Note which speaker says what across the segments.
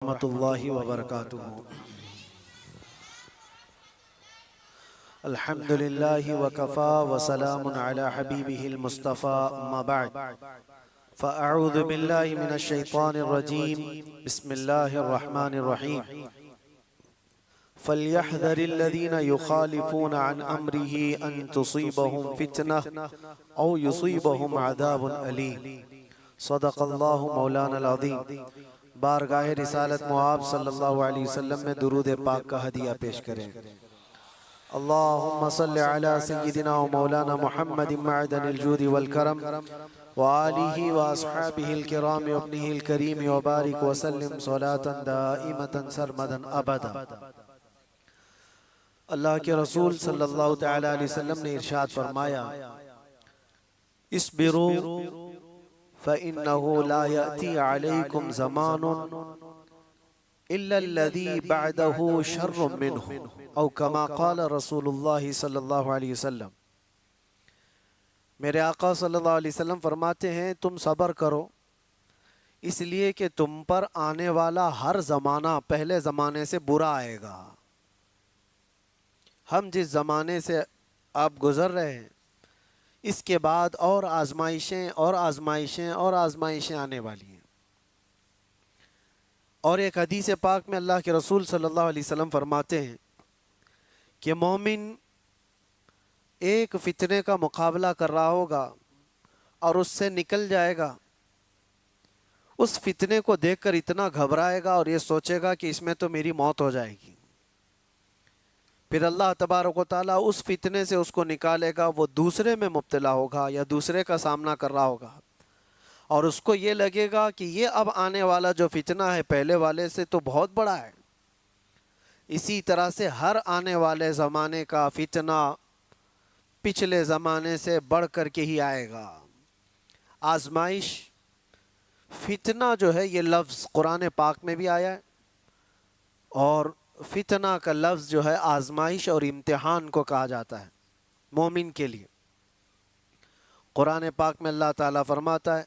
Speaker 1: रहमतुल्लाहि व बरकातुहू। अल्हम्दुलिल्लाहि व कफ़ा व सलामुन अला हबीबिहिल मुस्तफ़ा अम्मा बअद फ़अऊज़ु बिल्लाहि मिनश शैतानिर रजीम बिस्मिल्लाहिर रहमानिर रहीम फ़ल्यहज़रिल्लज़ीना युख़ालिफ़ूना अन अम्रिही अन तुसीबहुम फ़ितनह औ युसीबहुम अज़ाबुन अलीम। सदक़ल्लाहु मौलाना अज़ीम। बारगाह रिसालत मुआब सल्लल्लाहु अलैहि वसल्लम में दुरूद पाक का हदिया पेश करें। अल्लाहुम्मा सल्लि अला सय्यिदिना व मौलाना मुहम्मदिन मअदनिल जूदि वल करम व आलिहि व अस्हाबिहिल किराम व इब्निहिल करीम व बारिक व सल्लिम सलातन दाइमतन सरमदन अबदा। अल्लाह के रसूल सल्लल्लाहु तआला अलैहि वसल्लम ने इरशाद फरमाया, इस्बिरू फ़इन्नहु ला यअती अलैकुम ज़मानुन इल्लल्लज़ी बअदहु शर्रुम मिन्हु औ कमा क़ाल रसूलुल्लाह सल्लल्लाहु अलैहि वसल्लम। मेरे आका सल्लल्लाहु अलैहि वसल्लम फरमाते हैं, तुम सब्र करो इसलिए कि तुम पर आने वाला हर ज़माना पहले ज़माने से बुरा आएगा। हम जिस ज़माने से आप गुज़र रहे हैं इसके बाद और आजमाइशें और आजमाइशें और आजमाइशें आने वाली हैं। और एक हदीस पाक में अल्लाह के रसूल सल्लल्लाहु अलैहि वसल्लम फरमाते हैं कि मोमिन एक फितने का मुकाबला कर रहा होगा और उससे निकल जाएगा। उस फितने को देखकर इतना घबराएगा और ये सोचेगा कि इसमें तो मेरी मौत हो जाएगी। फिर अल्लाह तबारक व तआला उस फितने से उसको निकालेगा, वो दूसरे में मुब्तला होगा या दूसरे का सामना कर रहा होगा और उसको ये लगेगा कि ये अब आने वाला जो फितना है पहले वाले से तो बहुत बड़ा है। इसी तरह से हर आने वाले ज़माने का फितना पिछले ज़माने से बढ़ कर के ही आएगा। आजमाइश, फितना जो है ये लफ्ज़ कुरान पाक में भी आया है और फितना का लफ्ज़ जो है आजमाइश और इम्तिहान को कहा जाता है मोमिन के लिए। कुरान पाक में अल्लाह ताला फरमाता है,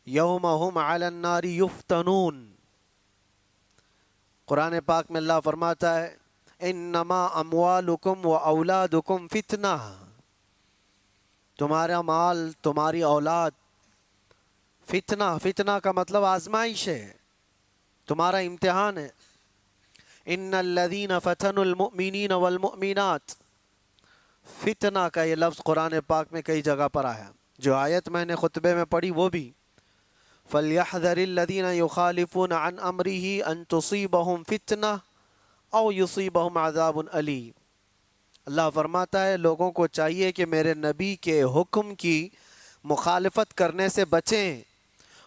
Speaker 1: यौम हुम अलन नारी युफ्तनून। कुरान पाक में अल्लाह फरमाता है, इन्नमा अम्वालुकुम व औलादुकुम फितना। तुम्हारा माल, तुम्हारी औलाद फितना, फितना का मतलब आजमाइश है, तुम्हारा इम्तिहान है। इन्नल्लज़ीना फ़तनुल मुअमिनीना वल मुअमिनात। फितना का ये लफ्ज़ कुरान पाक में कई जगह पर आया। जो आयत मैंने खुतबे में पढ़ी वो भी, फ़ल्यहज़रिल्लज़ीना युख़ालिफ़ूना अन अम्रिही अन तुसीबहुम फ़ितना औ युसीबहुम अज़ाबुन अलीम। अल्लाह फरमाता है, लोगों को चाहिए कि मेरे नबी के हुक्म की मुखालफत करने से बचें,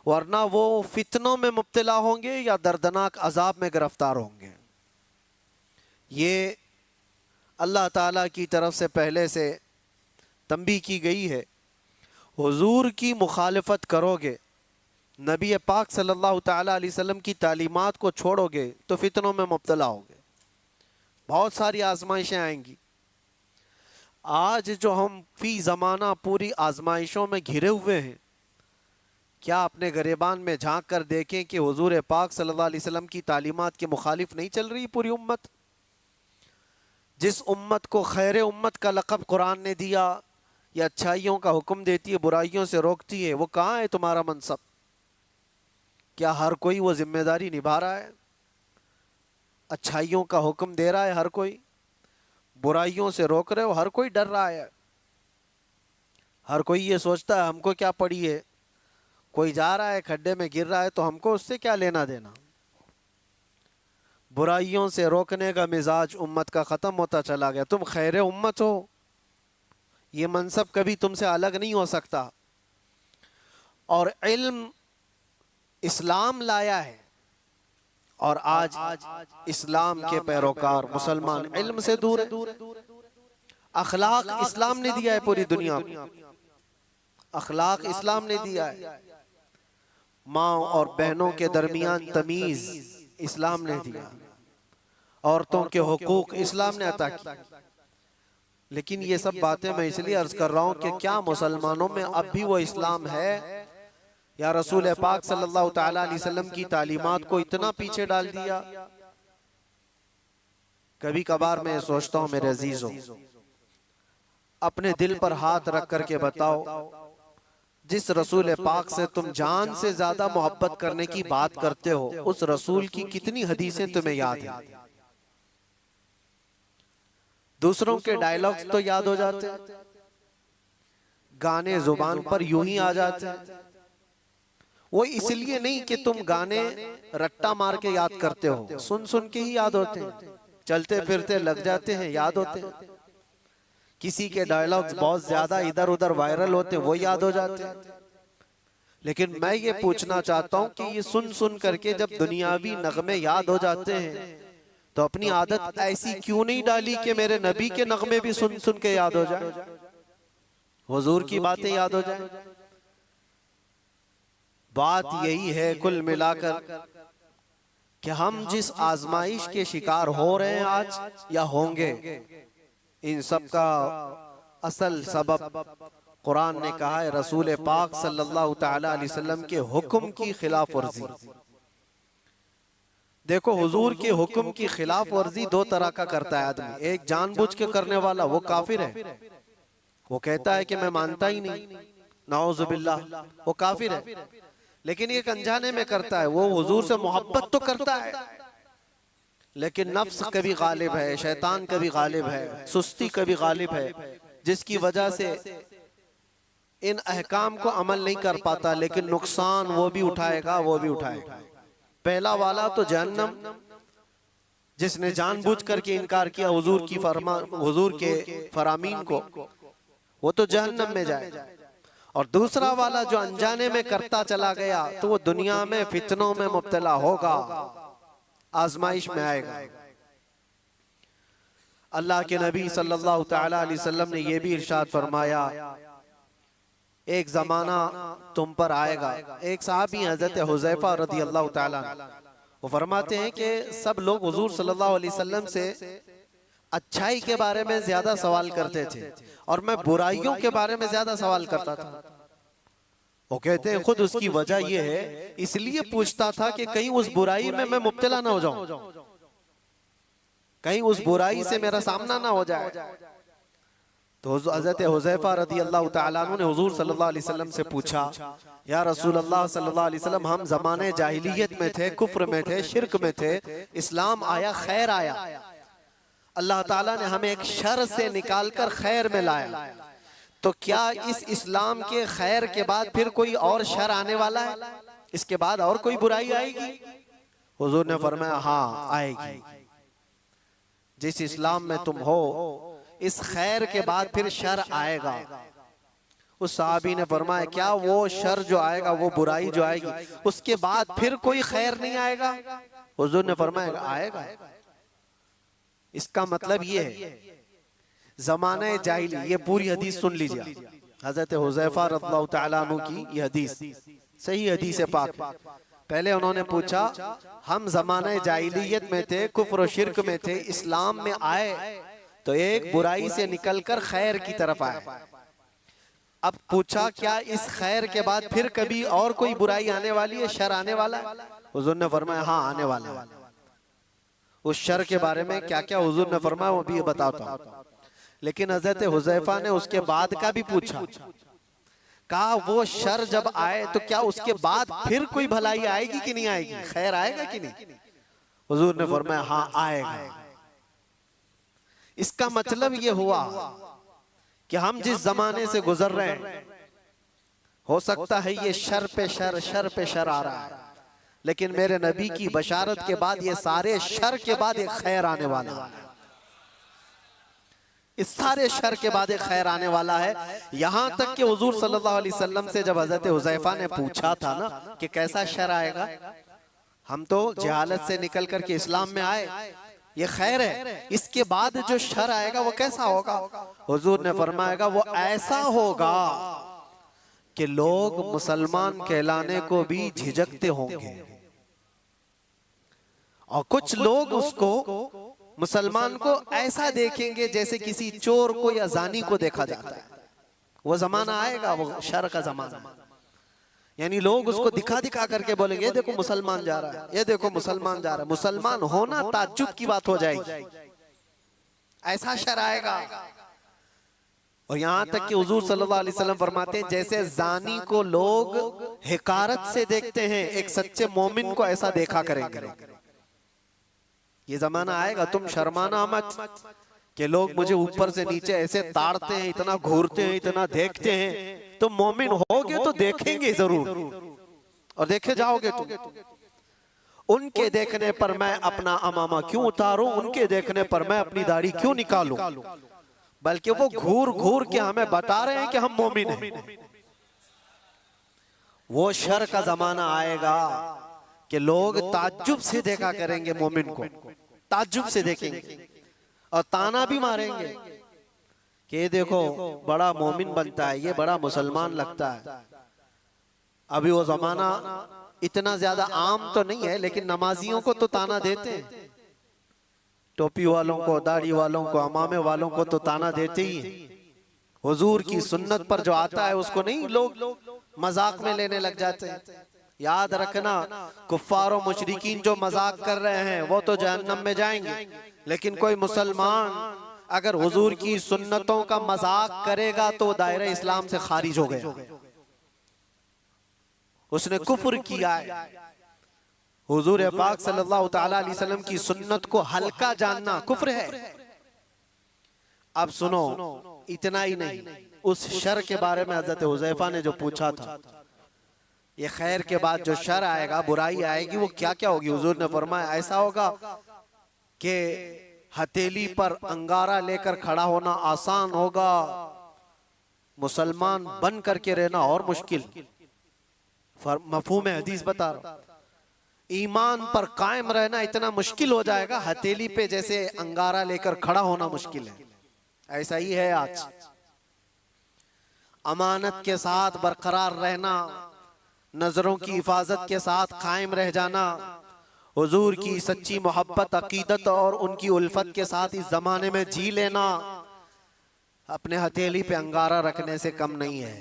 Speaker 1: वरना वो फितनों में मुब्तला होंगे या दर्दनाक अजाब में गिरफ्तार होंगे। ये अल्लाह ताला की तरफ से पहले से तंबीह की गई है। हुजूर की मुखालफत करोगे, नबी पाक सल्लल्लाहु ताला अलैहि वसल्लम की तालीमात को छोड़ोगे तो फितनों में मुब्तला होगे। बहुत सारी आजमाइशें आएंगी। आज जो हम फी ज़माना पूरी आजमाइशों में घिरे हुए हैं, क्या अपने गिरेबान में झांक कर देखें कि हुजूर पाक सल्लल्लाहु अलैहि वसल्लम की तालीमात के मुखालिफ नहीं चल रही पूरी उम्मत। जिस उम्मत को खैर उम्मत का लक़ब कुरान ने दिया, या अच्छाइयों का हुक्म देती है, बुराइयों से रोकती है, वो कहाँ है तुम्हारा मनसब? क्या हर कोई वो जिम्मेदारी निभा रहा है? अच्छाइयों का हुक्म दे रहा है हर कोई, बुराइयों से रोक रहे हो हर कोई, डर रहा है हर कोई। ये सोचता है हमको क्या पड़ी है, कोई जा रहा है खड्डे में गिर रहा है तो हमको उससे क्या लेना देना। बुराइयों से रोकने का मिजाज उम्मत का ख़त्म होता चला गया। तुम खैर उम्मत हो, ये मनसब कभी तुमसे अलग नहीं हो सकता। और इल्म इस्लाम लाया है और आज इस्लाम के पैरोकार मुसलमान इल्म से दूर है। अखलाक इस्लाम ने दिया है पूरी दुनिया को, अखलाक इस्लाम ने दिया है। माँ और बहनों के दरमियान तमीज़ इस्लाम ने दिया, औरतों के हुकूक इस्लाम ने अता की। लेकिन ये सब बातें मैं इसलिए अर्ज कर रहा हूँ कि क्या मुसलमानों में अब भी वो इस्लाम है या रसूल पाक सल्लल्लाहु ताला अलैहि वसल्लम की तालीमात को इतना पीछे डाल दिया। कभी कभार मैं सोचता हूं मेरे अजीजों, अपने दिल पर हाथ रख करके बताओ, जिस रसूल पाक से तुम जान से ज्यादा मोहब्बत करने की बात करते हो, उस रसूल की कितनी हदीसें तुम्हें याद हैं? दूसरों के डायलॉग्स तो याद हो जाते हैं, गाने जुबान पर यूं ही आ जाते हैं। वो इसलिए नहीं कि तुम गाने रट्टा मार के याद करते हो, सुन सुन के ही याद होते हैं, चलते फिरते लग जाते हैं, याद होते हैं। किसी के डायलॉग्स बहुत ज्यादा इधर उधर वायरल होते हैं, वो याद हो जाते हैं। लेकिन मैं ये पूछना चाहता हूं कि ये सुन सुन करके जब दुनियावी नगमे याद हो जाते हैं, तो अपनी आदत ऐसी क्यों नहीं डाली कि मेरे नबी के नगमे भी सुन सुन के याद हो जाए, हुजूर की बातें याद हो जाए। बात यही है कुल मिलाकर कि हम जिस आजमाइश के शिकार हो रहे हैं आज या होंगे, इन सब का असल सबब कुरान ने कहा है रसूल पाक सल्लल्लाहु ताला अलैहि वसल्लम के हुक्म की खिलाफ वर्जी। देखो, हुजूर के हुक्म की खिलाफ वर्जी दो तरह का करता है आदमी। एक जानबूझ के करने वाला, वो काफिर है, वो कहता है कि मैं मानता ही नहीं, नाउजुबिल्लाह, वो काफिर है। लेकिन एक अनजाने में करता है, वो हुजूर से मोहब्बत तो करता है, लेकिन नफ्स कभी गालिब है, शैतान कभी गालिब है, सुस्ती कभी गालिब है, जिसकी वजह से इन अहकाम को अमल नहीं कर पाता। लेकिन नुकसान वो भी उठाएगा, वो भी उठाएगा। पहला वाला तो जहन्नम, जिसने जानबूझ करके इनकार किया हुजूर की हुजूर के फरामीन को, वो तो जहन्नम में जाएगा। और दूसरा वाला जो अनजाने में करता चला गया, तो वो दुनिया में फितनों में मुब्तला होगा, आजमाइश में आएगा। अल्लाह के नबी सल्लल्लाहु ताला अलैहि वसल्लम ने यह भी इरशाद फरमाया, एक जमाना तुम पर आएगा। एक साहबी हजरत हुज़ैफा रदी अल्लाह ताला, वो फरमाते हैं कि सब लोग हुजूर सल्लल्लाहु अलैहि वसल्लम से अच्छाई के बारे में ज्यादा सवाल करते थे और मैं बुराइयों के बारे में ज्यादा सवाल करता था। वो कहते हैं खुद उसकी वजह यह है, इसलिए पूछता था कि कहीं उस बुराई में मैं मुब्तला ना हो जाऊं, कहीं उस बुराई से मेरा सामना ना हो जाए। तो हज़रत हुज़ैफा रदी अल्लाह ताला अन्हु ने हुजूर सल्लल्लाहु अलैहि वसल्लम से पूछा, या रसूल अल्लाह सल्लल्लाहु अलैहि वसल्लम, हम ज़माने जाहिलियत में थे, कुफ्र में थे, शिरक में थे, इस्लाम आया, खैर आया, अल्लाह ताला ने हमें एक शर से निकालकर खैर में लाया, तो क्या इस इस्लाम के खैर के बाद फिर कोई और शर आने वाला है? इसके बाद और कोई बुराई आएगी? हुजूर ने फरमाया, हाँ आएगी। जिस इस्लाम में तुम हो, इस खैर के बाद फिर शर आएगा। उस साहबी ने फरमाया, क्या वो शर जो आएगा, वो बुराई जो आएगी, उसके बाद फिर कोई खैर नहीं आएगा? हुजूर ने फरमाया, आएगा। इसका मतलब ये है, ज़माने जाहिली, ये पूरी हदीस सुन लीजिए, हजरत हुज़ैफा रज़ियल्लाहु ताला अन्हु की ये हदीस सही हदीस है पाक। पहले उन्होंने पूछा, हम ज़माने जाहिलियत में थे, कुफ्र और शिरक में थे, इस्लाम में आए तो एक बुराई से निकलकर खैर की तरफ आए। अब पूछा, क्या इस खैर के बाद फिर कभी और कोई बुराई आने वाली है, शर आने वाला है? हुजूर ने फरमाया, हाँ आने वाला है। उस शर के बारे में क्या क्या हुजूर ने फरमाया वो भी बताता हूं। लेकिन हजरत हुज़ैफा ने उसके बाद का भी पूछा, कहा वो शर जब आए तो क्या उसके बाद फिर कोई भलाई आएगी कि नहीं आएगी, खैर आएगा कि नहीं? हुजूर ने फरमाया, हाँ आएगा। इसका मतलब ये हुआ कि हम जिस जमाने से गुजर रहे हैं, हो सकता है ये शर पे शर, शर पे शर आ रहा है, लेकिन मेरे नबी की बशारत के बाद ये सारे शर के बाद एक खैर आने वाला है। इस सारे शर के बाद एक खैर आने वाला है। यहां तक कि हुजूर सल्लल्लाहु अलैहि वसल्लम से जब हजरत हुज़ैफा ने पूछा था ना कि कैसा शर आएगा, हम तो जहालत से निकल करके इस्लाम में आए, ये खैर है, इसके बाद जो शर आएगा वो कैसा होगा? हुजूर ने फरमाएगा, वो ऐसा होगा कि लोग मुसलमान कहलाने को भी झिझकते होंगे और कुछ लोग उसको, मुसलमान को ऐसा देखेंगे जैसे किसी चोर को या जानी को देखा जाता है। वो जमाना आएगा, वो शर का जमाना। यानी लोग उसको दिखा दिखा करके बोलेंगे ये देखो मुसलमान जा रहा है, ये देखो मुसलमान जा रहा है। मुसलमान होना ताज्जुब की बात हो जाएगी, ऐसा शर आएगा। और यहाँ तक कि हुजूर सल्लल्लाहु अलैहि वसल्लम फरमाते हैं जैसे जानी को लोग हिकारत से देखते हैं, एक सच्चे मोमिन को ऐसा देखा करेंगे। ये जमाना आएगा, तुम शर्माना मत कि लोग मुझे ऊपर से नीचे ऐसे ताड़ते हैं, इतना घूरते हैं, इतना देखते हैं। तुम मोमिन होगे तो देखेंगे जरूर, और देखे जाओगे तुम। उनके देखने पर मैं अपना अमामा क्यों उतारूं, उनके देखने पर मैं अपनी दाढ़ी क्यों निकालूं, बल्कि वो घूर घूर के हमें बता रहे हैं कि हम मोमिन हैं। वो शर का जमाना आएगा कि लोग ताज्जुब से देखा करेंगे मोमिन को, ताज्जुब से देखेंगे और ताना भी मारेंगे कि ये देखो बड़ा मोमिन बनता है, ये बड़ा मुसलमान लगता है। अभी वो जमाना इतना ज्यादा आम तो नहीं है, लेकिन नमाजियों को तो ताना देते हैं, टोपी वालों को, दाढ़ी वालों को, अमामे वालों को तो ताना देते ही हैं। हुजूर की सुन्नत पर जो आता है उसको नहीं लोग मजाक में लेने लग जाते हैं। याद रखना, कुफ्फार और मुशरिकीन जो मजाक कर रहे हैं वो तो जहन्नम में जाएंगे, लेकिन कोई मुसलमान अगर हुजूर की सुन्नतों का मजाक करेगा तो दायरे इस्लाम से खारिज हो गया, उसने कुफ्र किया है। हुजूर पाक सल्लल्लाहु ताला अलैहि वसल्लम की सुन्नत को हल्का जानना कुफ्र है। अब सुनो, इतना ही नहीं, उस शर के बारे में हजरत हुज़ैफा ने जो पूछा था, ये खैर के बाद जो शर आएगा, बुराई आएगी, वो क्या क्या होगी। हुजूर ने फरमाया ऐसा होगा कि हथेली पर अंगारा लेकर खड़ा होना आसान होगा, मुसलमान बन करके रहना और मुश्किल। मफहूम हदीस बता रहा, ईमान पर कायम रहना इतना मुश्किल हो जाएगा, हथेली पे जैसे अंगारा लेकर खड़ा होना मुश्किल है। ऐसा ही है आज। अमानत के साथ बरकरार रहना, नजरों की हिफाजत के साथ कायम रह जाना, हुजूर की सच्ची मोहब्बत, अकीदत और उनकी उल्फत के साथ इस जमाने में जी लेना, अपने हथेली पे अंगारा रखने से कम नहीं है।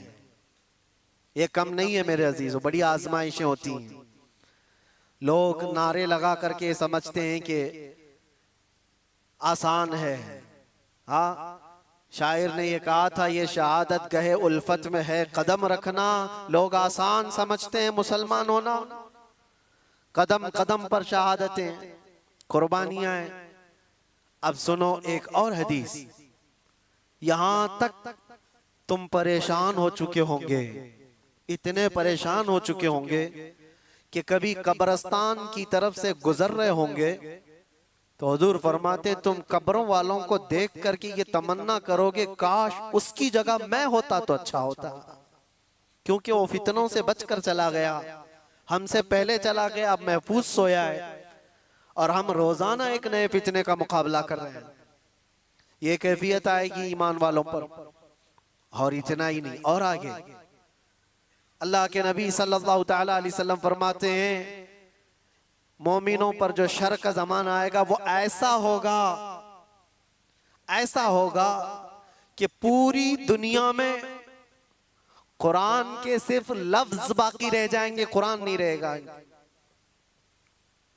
Speaker 1: ये कम नहीं है मेरे अजीजों, बड़ी आजमाइशें होती हैं। लोग नारे लगा करके समझते हैं कि आसान है। हाँ, शायर ने ये कहा था, ये शहादत गहे उल्फत में है कदम रखना। लोग आसान समझते हैं मुसलमान होना, कदम कदम पर शहादतें, कुर्बानियां हैं। अब सुनो एक और हदीस, यहां तक तुम परेशान हो चुके होंगे, इतने परेशान हो चुके होंगे कि कभी कब्रिस्तान की तरफ से गुजर रहे होंगे तो हुजूर फरमाते तुम कब्रों वालों को देख करके ये तमन्ना करोगे काश उसकी जगह मैं होता तो अच्छा होता, क्योंकि वो फितनों से बचकर चला गया, हमसे पहले चला गया, अब महफूज सोया है, और हम रोजाना एक नए फितने का मुकाबला कर रहे हैं। ये कैफियत आएगी ईमान वालों पर। और इतना ही नहीं, और आगे अल्लाह के नबी सल्लल्लाहु ताला अलैहि वसल्लम फरमाते हैं मोमिनों पर जो शर का जमाना आएगा वो ऐसा होगा, ऐसा होगा कि पूरी दुनिया में कुरान के सिर्फ लफ्ज बाकी रह जाएंगे, कुरान नहीं रहेगा,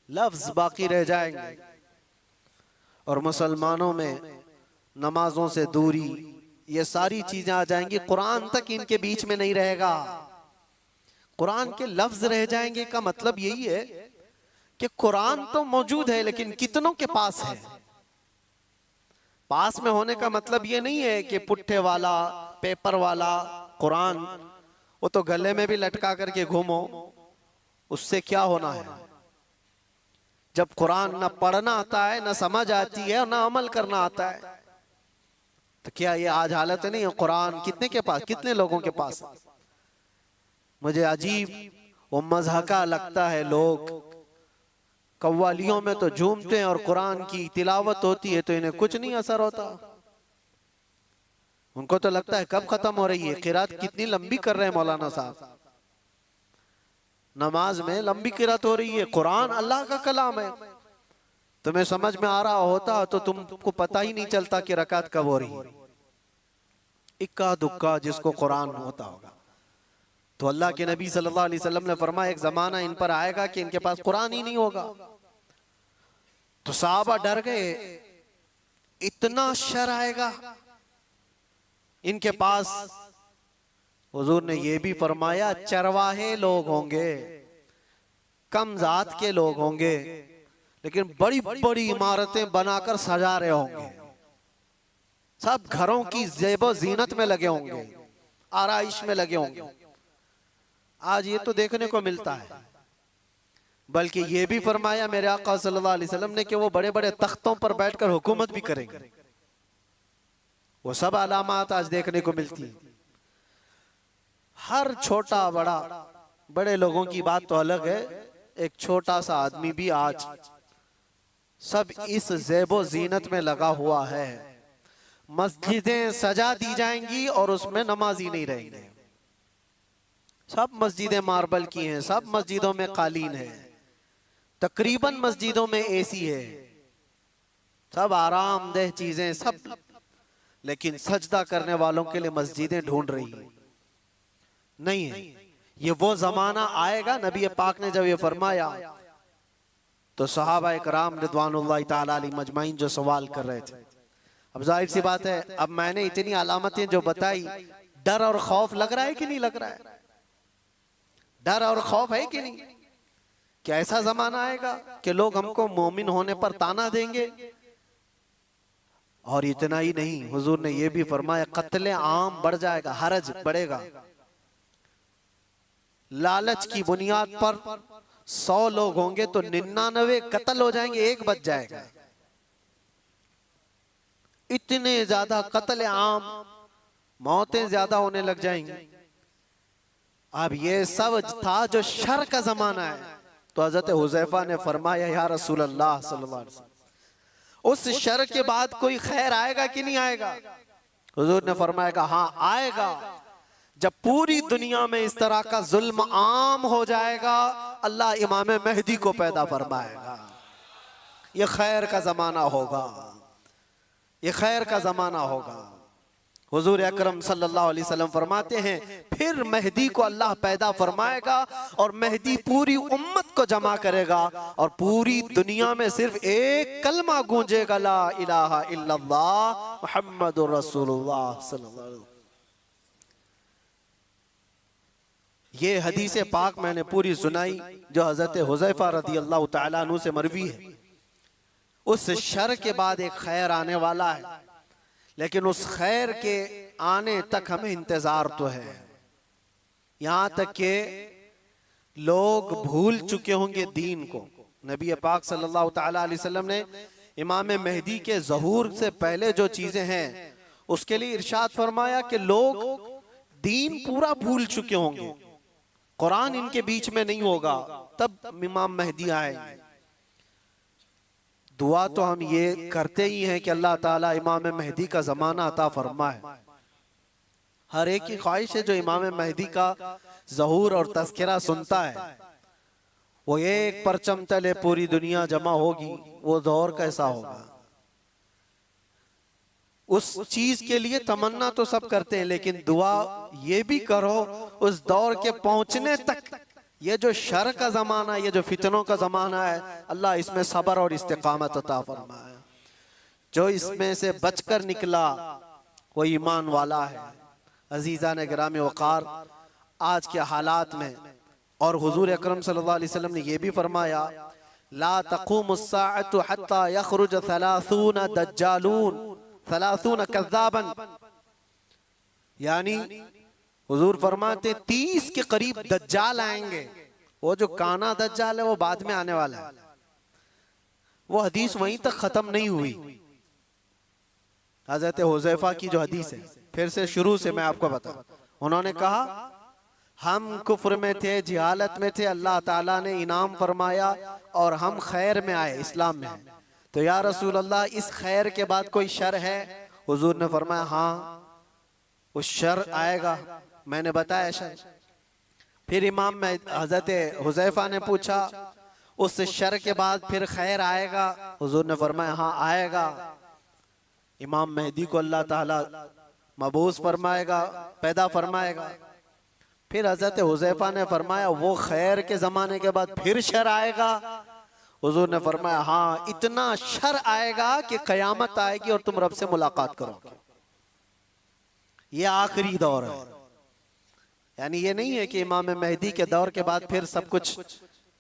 Speaker 1: लफ्ज बाकी रह जाएंगे। और मुसलमानों में नमाजों से दूरी, ये सारी चीजें आ जाएंगी, कुरान तक इनके बीच में नहीं रहेगा, कुरान के लफ्ज रह जाएंगे। का मतलब यही है कि कुरान तो मौजूद है लेकिन कितनों के पास है। पास में होने का मतलब ये नहीं है कि पुट्ठे वाला, पेपर वाला कुरान वो तो गले में भी लटका करके घूमो, उससे क्या होना है। जब कुरान ना पढ़ना आता है, ना समझ आती है और ना अमल करना आता है, तो क्या ये आज हालत नहीं है। कुरान कितने के पास, कितने लोगों के पास। मुझे अजीब वो मज़हका लगता है, लोग कव्वालियों में तो झूमते हैं और कुरान की तिलावत होती है तो इन्हें कुछ नहीं असर होता। उनको तो लगता है कब खत्म हो रही है। किरात कितनी लंबी कर रहे हैं मौलाना साहब, नमाज में लंबी किरात हो रही है। कुरान अल्लाह का कलाम है, तुम्हें समझ में आ रहा होता तो तुमको पता ही नहीं चलता कि रकात कब हो रही है। इक्का दुक्का जिसको कुरान होता होगा, तो अल्लाह के नबी सल्लल्लाहु अलैहि वसल्लम ने फरमाया एक जमाना इन पर आएगा कि इनके पास कुरान ही नहीं होगा। तो सहाबा डर गए, इतना शर आएगा इनके पास। हुजूर ने यह भी फरमाया चरवाहे लोग होंगे, कम जात के लोग होंगे, लेकिन बड़ी बड़ी इमारतें बनाकर सजा रहे होंगे, सब घरों की ज़ेबो ज़ीनत में लगे होंगे, आराइश में लगे होंगे। आज ये तो देखने को मिलता है। बल्कि ये भी फरमाया मेरे आका सल्लल्लाहु अलैहि वसल्लम ने कि वो बड़े बड़े तख्तों पर बैठकर हुकूमत भी करेंगे। वो सब अलामात आज देखने को मिलती है। हर छोटा बड़ा, बड़े लोगों की बात तो अलग है, एक छोटा सा आदमी भी आज सब इस ज़ेबो ज़ीनत में लगा हुआ है। मस्जिदें सजा दी जाएंगी और उसमें नमाजी नहीं रहेंगे। सब मस्जिदें मार्बल की हैं, सब मस्जिदों में कालीन है, तकरीबन मस्जिदों में एसी है, सब आरामदेह चीजें सब, लेकिन सजदा करने वालों के लिए मस्जिदें ढूंढ रही नहीं है। ये वो जमाना आएगा। नबी पाक ने जब ये फरमाया तो सहाबा इकराम रिदवानुल्लाहि ताला अलैहिम मजमाइन जो सवाल कर रहे थे, अब जाहिर सी बात है, अब मैंने इतनी अलामतें जो बताई, डर और खौफ लग रहा है कि नहीं लग रहा है? डर और खौफ है कि नहीं? क्या ऐसा जमाना आएगा कि लोग हमको मोमिन होने पर ताना देंगे? और इतना ही नहीं, हुजूर ने यह भी फरमाया कत्ले आम बढ़ जाएगा, हरज बढ़ेगा। लालच की बुनियाद पर 100 लोग होंगे तो 99 कत्ल हो जाएंगे, एक बच जाएगा। इतने ज्यादा कत्ले आम, मौतें ज्यादा होने लग जाएंगी। अब ये सब था जो शर का जमाना है। तो हजरत हुज़ैफा ने फरमाया या रसूल अल्लाह सल्लल्लाहु अलैहि वसल्लम, उस शर के बाद कोई खैर आएगा कि नहीं आएगा? हुजूर ने फरमाया हाँ आएगा। जब पूरी दुनिया में इस तरह का जुल्म आम हो जाएगा, अल्लाह इमाम मेहदी को पैदा फरमाएगा। ये खैर का जमाना होगा, ये खैर का जमाना होगा। हुजूर अकरम सल्लल्लाहु अलैहि वसल्लम फरमाते हैं फिर मेहदी को अल्लाह पैदा फरमाएगा और मेहदी पूरी उम्मत को जमा करेगा और पूरी दुनिया में सिर्फ एक कलमा गूंजेगा, ला इलाहा इल्लल्लाह मुहम्मदुर रसूलुल्लाह सल्लल्लाहु अलैहि वसल्लम। ये हदीस पाक मैंने पूरी सुनाई जो हजरत हुज़ैफा रदियल्लाहु ताला अन्हु से मरवी है। उस शर के बाद एक खैर आने वाला है, लेकिन उस खैर के आने तक हमें इंतजार तो है। यहां तक के लोग भूल चुके होंगे दीन को। नबी पाक सल्लल्लाहु ताला अलैहि वसल्लम ने इमाम मेहदी के ज़हूर से पहले जो चीजें हैं उसके लिए इरशाद फरमाया कि लोग दीन पूरा भूल चुके होंगे, कुरान इनके बीच में नहीं होगा, तब इमाम मेहदी आए। दुआ तो हम ये करते ही हैं कि अल्लाह ताला इमाम मेहदी का जमाना अता फरमाए। हर एक की ख्वाहिश है जो इमाम मेहदी का ज़हूर और तज़किरा सुनता है, वो एक परचम तले पूरी दुनिया जमा होगी, वो दौर कैसा होगा। उस चीज के लिए तमन्ना तो सब करते हैं, लेकिन दुआ ये भी करो उस दौर के पहुंचने तक। ये जो शर का जमाना, ये जो फितनों का जमाना है, अल्लाह इसमें सबर और इस्तिकामत अता फरमाए। जो इसमें से बचकर निकला वो ईमान वाला है। अजीजा ने गिरामी वक़ार, आज के हालात में और हुजूर अकरम सल्लल्लाहु अलैहि वसल्लम ने यह भी फरमाया ला तक़ूमुस्साअतु हत्ता यख़रुज 30 दज्जालून 30 कज़्ज़ाबन, यानी हुजूर फरमाते 30 के करीब दज्जाल आएंगे। वो जो काना दज्जाल है वो बाद में आने वाला है। वो हदीस वहीं तक खत्म नहीं हुई। हजरत हुज़ैफा की जो हदीस है, फिर से शुरू से मैं आपको बताऊं। उन्होंने कहा हम कुफ्र में थे, जिहालत में थे, अल्लाह ताला ने इनाम फरमाया और हम खैर में आए, इस्लाम में आए। तो या रसूल अल्लाह इस खैर के बाद कोई शर है? हुजूर ने फरमाया हाँ उस शर आएगा, मैंने बताया शर। फिर इमाम में हजरत हुज़ैफा ने पूछा उस शर के बाद फिर खैर आएगा? हुजूर ने फरमाया हाँ आएगा। इमाम मेहदी को अल्लाह ताला मबूस फरमाएगा, पैदा फरमाएगा। फिर हजरत हुज़ैफा ने फरमाया वो खैर के ज़माने के बाद फिर शर आएगा? हुजूर ने फरमाया हाँ, इतना शर आएगा कि क़यामत आएगी और तुम रब से मुलाकात करोगे। ये आखिरी दौर है। यानी ये नहीं है कि इमाम मेहदी के दौर के बाद फिर सब कुछ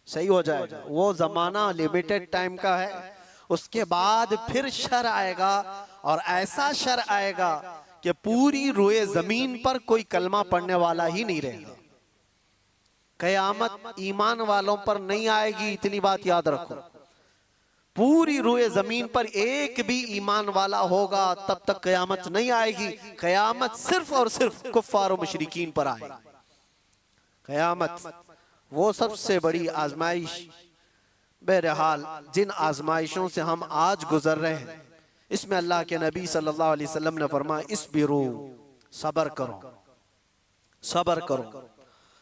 Speaker 1: सही हो जाएगा। वो ज़माना लिमिटेड टाइम का है, उसके बाद फिर शर आएगा और ऐसा शर आएगा कि पूरी रोए ज़मीन पर कोई कलमा पढ़ने वाला ही नहीं रहेगा। क़यामत ईमान वालों पर नहीं आएगी, इतनी बात याद रखो। पूरी रोए ज़मीन पर एक भी ईमान वाला होगा तब तक क़यामत नहीं आएगी। क़यामत सिर्फ और सिर्फ कुफ़ार और मुशरिकीन पर आएगी। क़यामत वो सबसे बड़ी आजमाइश। बहरहाल जिन आजमाइशों से हम आज गुजर रहे हैं, इसमें अल्लाह के नबी सल्लल्लाहु अलैहि वसल्लम ने फरमाया इस्बिरू, सबर करो, सबर करो।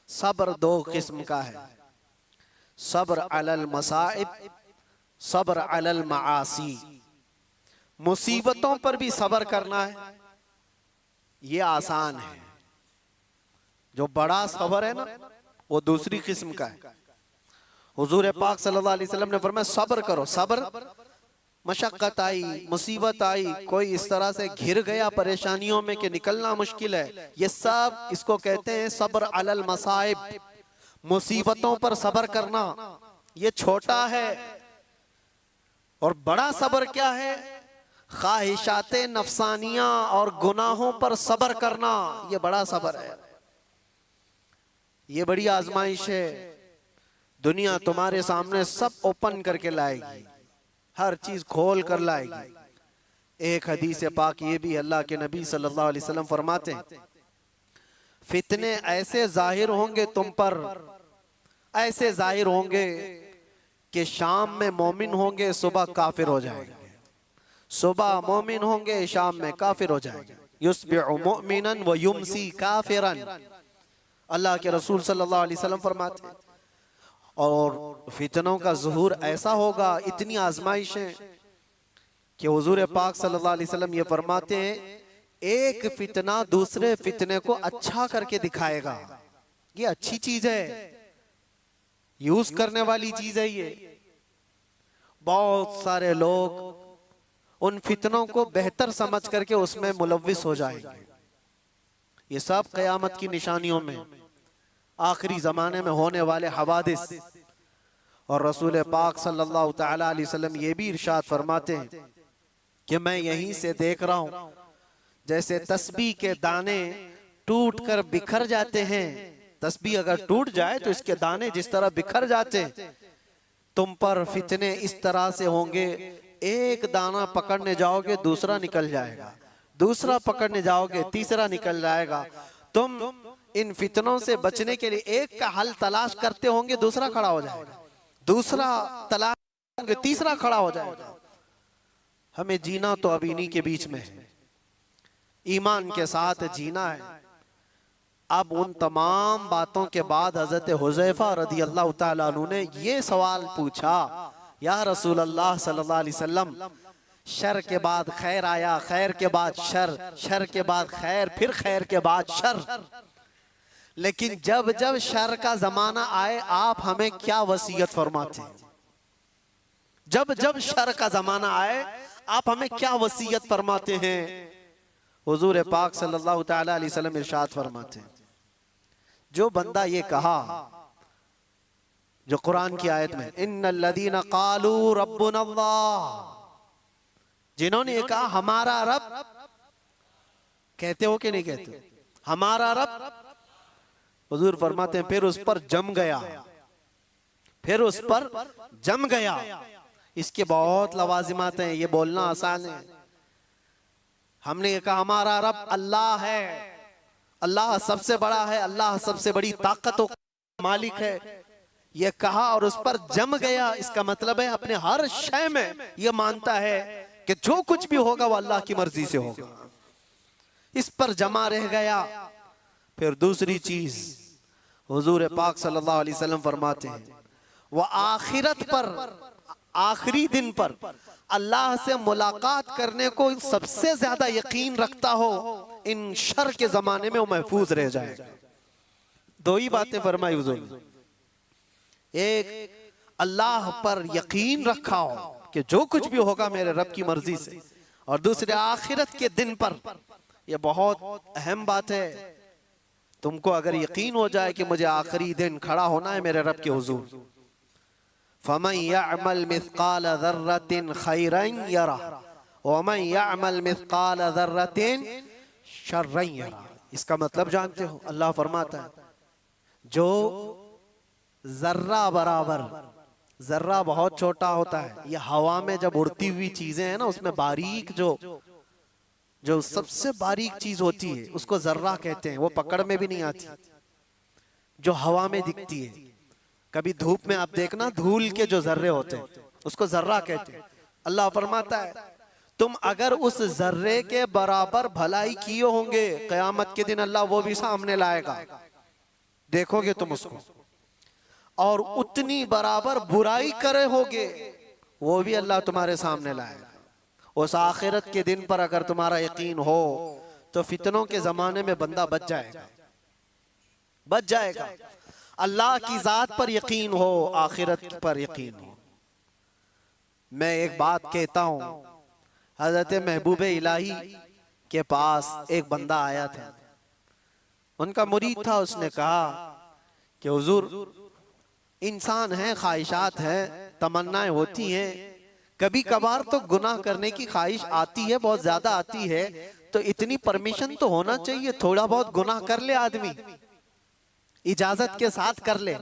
Speaker 1: सब्र दो किस्म का है, सब्र अलल मसाइब, सब्र अलल मासी। मुसीबतों पर भी सब्र करना है, ये आसान है। जो बड़ा सब्र है ना, वो दूसरी किस्म का है। हुजूर पाक सल्लल्लाहु अलैहि वसल्लम ने फरमाया सब्र करो। सब्र, मशक्कत आई, मुसीबत आई, कोई इस तरह से घिर गया परेशानियों में कि निकलना मुश्किल है, ये सब इसको कहते हैं सब्र अलल मसाइब। मुसीबतों पर सब्र करना ये छोटा है। और बड़ा सब्र क्या है? ख्वाहिशाते नफसानिया और गुनाहों पर सब्र करना, ये बड़ा सब्र है। ये बड़ी आजमाइश है। दुनिया तुम्हारे सामने सब ओपन करके लाएगी, हर चीज खोल कर लाएगी। एक हदीस पाक ये भी अल्लाह के नबी सल्लल्लाहु अलैहि वसल्लम फरमाते हैं, फितने ऐसे जाहिर होंगे तुम पर, ऐसे जाहिर होंगे कि शाम में मोमिन होंगे, सुबह काफिर हो जाएंगे। सुबह मोमिन होंगे, शाम में काफिर हो जाएंगे। युस्बिहु मुमिनन व युमसी काफिरन, अल्लाह के रसूल सल्लल्लाहु अलैहि वसल्लम फरमाते हैं। और फितनों का ज़ुहूर ऐसा होगा, इतनी आजमाइशें कि हुजूर पाक सल्लल्लाहु अलैहि वसल्लम ये फरमाते हैं, एक फितना दूसरे फितने को अच्छा करके दिखाएगा। ये अच्छी चीज है, यूज करने वाली चीज है। ये बहुत सारे लोग उन फितनों को बेहतर समझ करके उसमें मुलव्विस हो जाएंगे। ये सब क़यामत की निशानियों में, आखिरी ज़माने में होने वाले हवादिस। और रसूल पाक सल्लल्लाहु तआला अलैहि वसल्लम ये भी इरशाद फरमाते हैं कि मैं यहीं से देख रहा हूँ, जैसे तस्बीह के दाने टूट कर बिखर जाते हैं। तस्बीह अगर टूट जाए तो इसके दाने जिस तरह बिखर जाते हैं, तुम पर फितने इस तरह से होंगे, एक दाना पकड़ने जाओगे दूसरा निकल जाएगा, दूसरा पकड़ने जाओगे तीसरा निकल जाएगा। तुम इन फितनों से बचने के लिए एक का हल तलाश करते होंगे, दूसरा खड़ा हो जाएगा, दूसरा तलाश होंगे, तीसरा खड़ा हो जाएगा। हमें जीना तो अब इन्हीं के बीच में है, ईमान के साथ जीना है। अब उन तमाम बातों के बाद हजरत हुज़ैफा रज़ी अल्लाह ताला अन्हु ने ये सवाल पूछा, या रसूल अल्लाह सल्लल्लाहु अलैहि वसल्लम, शर के बाद खैर आया, खैर के बाद शर, शर के बाद खैर, फिर खैर के बाद शर, लेकिन जब जब शर का जमाना आए आप हमें क्या वसीयत फरमाते हैं? जब जब शर का जमाना आए आप हमें क्या वसीयत फरमाते हैं? हुजूर पाक सल्लल्लाहु तआला अलैहि वसल्लम इरशाद फरमाते हैं, जो बंदा ये कहा, जो कुरान की आयत में इन्नल्लज़ीना क़ालू रब्बुनल्लाह, जिन्होंने ये कहा हमारा रब, कहते हो कि नहीं कहते हमारा रब? हुजूर फरमाते हैं फिर उस पर जम गया, फिर उस पर जम गया। इसके बहुत लवाजिमात हैं, ये बोलना आसान है। हमने ये कहा हमारा रब अल्लाह है, अल्लाह सबसे बड़ा है, अल्लाह सबसे बड़ी ताकतों का मालिक है, ये कहा और उस पर जम गया। इसका मतलब है अपने हर शय में ये मानता है कि जो कुछ भी होगा वो अल्लाह की मर्जी से होगा, इस पर जमा रह गया। फिर दूसरी चीज हुजूर पाक सल्लल्लाहु अलैहि वसल्लम फरमाते हैं, वो आखिरत पर, आखिरी दिन पर अल्लाह से मुलाकात करने को सबसे ज्यादा यकीन रखता हो, इन शर के जमाने में वो महफूज रह जाएगा। दो ही बातें फरमाई हुजूर ने। एक, अल्लाह पर यकीन रखा हो कि जो कुछ भी होगा मेरे रब की मर्जी से, और दूसरे आखिरत के दिन पर। यह बहुत अहम बात है। तुमको अगर यकीन हो जाए कि मुझे आखिरी दिन खड़ा होना है मेरे रब के हुजूर, फमन यअमल मिस्काल ज़र्रतिन खैरन यरा वमन यअमल मिस्काल ज़र्रतिन शर्रन यरा। इसका मतलब जानते हो? अल्लाह फरमाता है जो जर्रा बराबर, जर्रा बहुत छोटा होता है, ये हवा में जब उड़ती हुई चीजें हैं ना, उसमें बारीक जो सबसे बारीक चीज होती है उसको जर्रा कहते हैं। वो पकड़ में भी नहीं आती, जो हवा में दिखती है। कभी धूप में आप देखना, धूल के जो जर्रे होते हैं उसको जर्रा कहते हैं। अल्लाह फरमाता है तुम अगर उस जर्रे के बराबर भलाई किए होंगे, कयामत के दिन अल्लाह वो भी सामने लाएगा, देखोगे तुम उसको, और उतनी बराबर बुराई करे होगे वो भी अल्लाह तुम्हारे सामने लाएगा। उस आखिरत के दिन पर अगर तुम्हारा यकीन हो तो फितनों के जमाने में बंदा बच जाएगा, बच जाएगा। अल्लाह की जात पर यकीन हो, आखिरत पर यकीन हो। मैं एक बात कहता हूं, हजरत महबूब इलाही के पास एक बंदा आया था, उनका मुरीद था। उसने कहा कि हुजूर, इंसान है, ख्वाहिशात हैं, तमन्नाएं होती हैं, कभी कभार तो गुनाह करने की ख्वाहिश आती है, बहुत ज्यादा आती है, तो इतनी परमिशन तो होना चाहिए, थोड़ा बहुत गुनाह कर ले आदमी, इजाजत के साथ कर ले।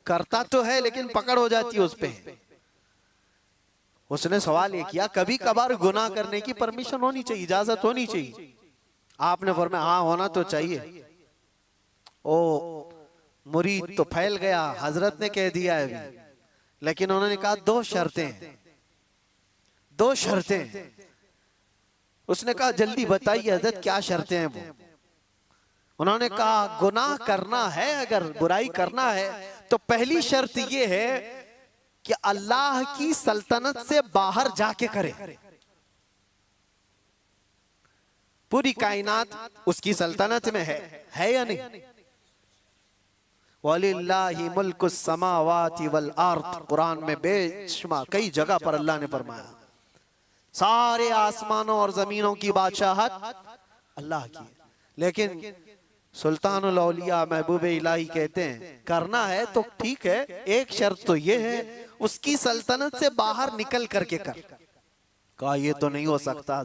Speaker 1: करता तो है लेकिन पकड़ हो जाती है उस पे। उसने सवाल ये किया, कभी कभार गुनाह करने की परमिशन होनी चाहिए, इजाजत होनी चाहिए? आपने फरमाया हाँ होना तो चाहिए। ओ मुरीद तो फैल गया, हजरत ने कह दिया है अभी, लेकिन उन्होंने कहा दो शर्तें, दो शर्तें। उसने कहा जल्दी बताइए हजरत क्या शर्तें हैं वो? उन्होंने कहा गुनाह करना है, अगर बुराई करना है तो पहली शर्त ये है कि अल्लाह की सल्तनत से बाहर जाके करे। पूरी कायनात उसकी सल्तनत में है या नहीं? वलिल्लाहि मुल्कुस समावाति वल अर्द, कुरान में बेशुमार कई जगह पर अल्लाह ने फरमाया सारे आसमानों और जमीनों की बादशाहत अल्लाह की। लेकिन सुल्तानुल औलिया महबूब इलाही कहते हैं करना है तो ठीक है, एक शर्त तो ये है उसकी सल्तनत से बाहर निकल करके कर। कहा ये तो नहीं हो सकता,